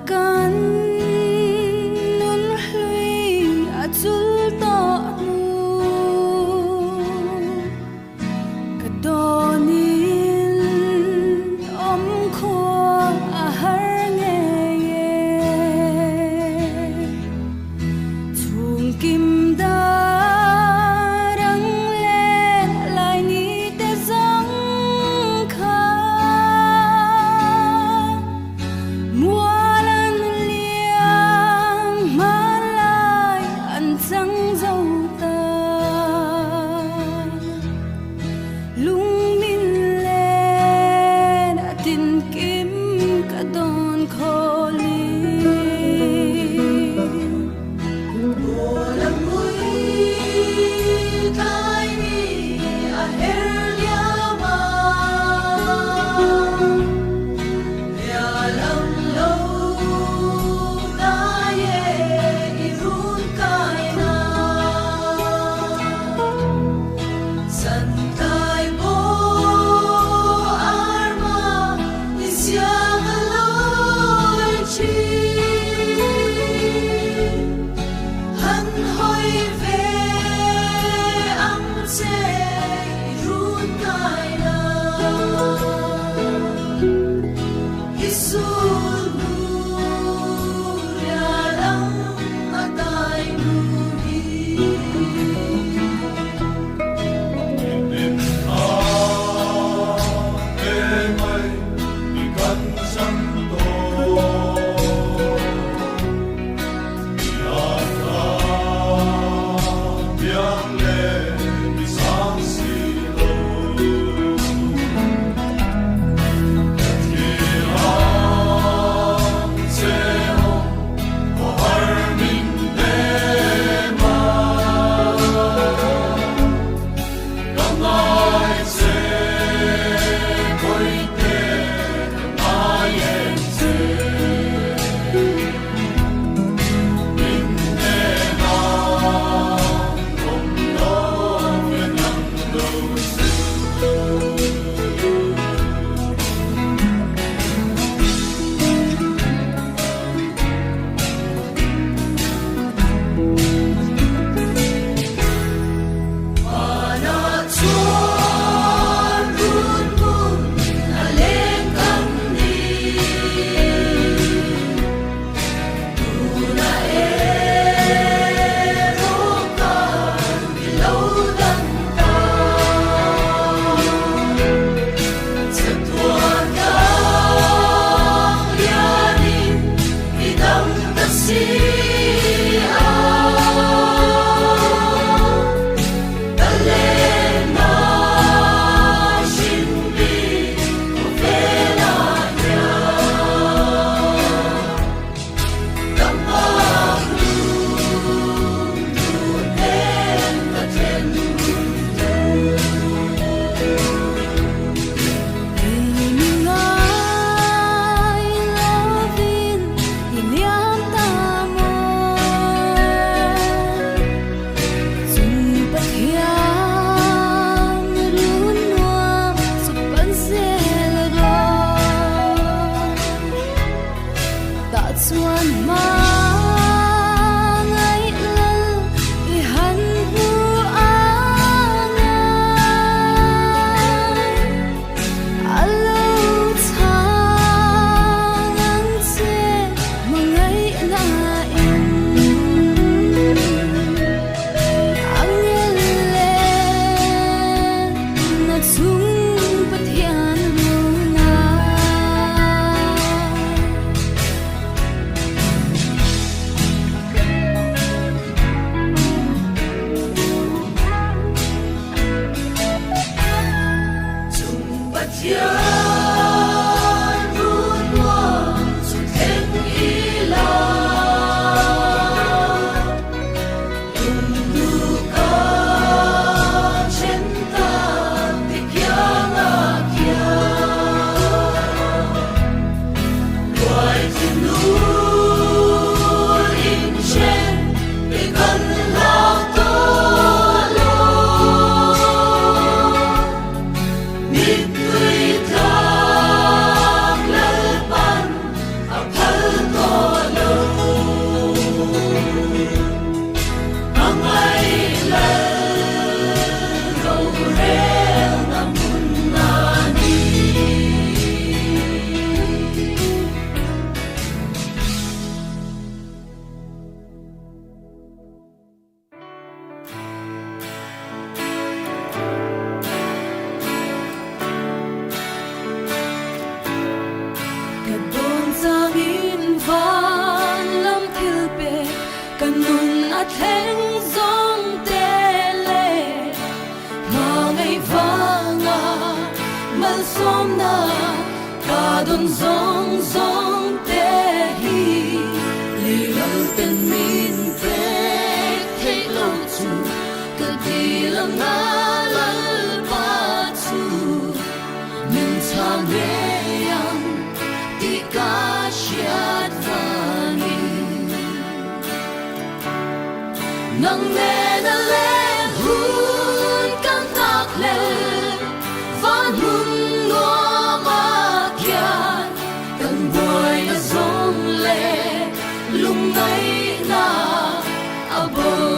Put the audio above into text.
kan nun hlui achul to nu kadonin om kho a har nge chung kim da rang lên lại ni te zang kha mua lan liang ma lai an chang dâu ta lung min lên tin kim cả don kholi One mang ai lal I han bu angai alo thang ang che mangai na in ang le na chung pathian lu nga gần giông giông tê hi lì lâu tên min phê thế lâu chu cơ đi lâm ngã lỡ ba chu mình thang nghe yang đi ca chiết vani nang nghe na lệ hun căng tạc lệ van hun ngõ ma kian cần buổi na zong lệ lung ngay na abo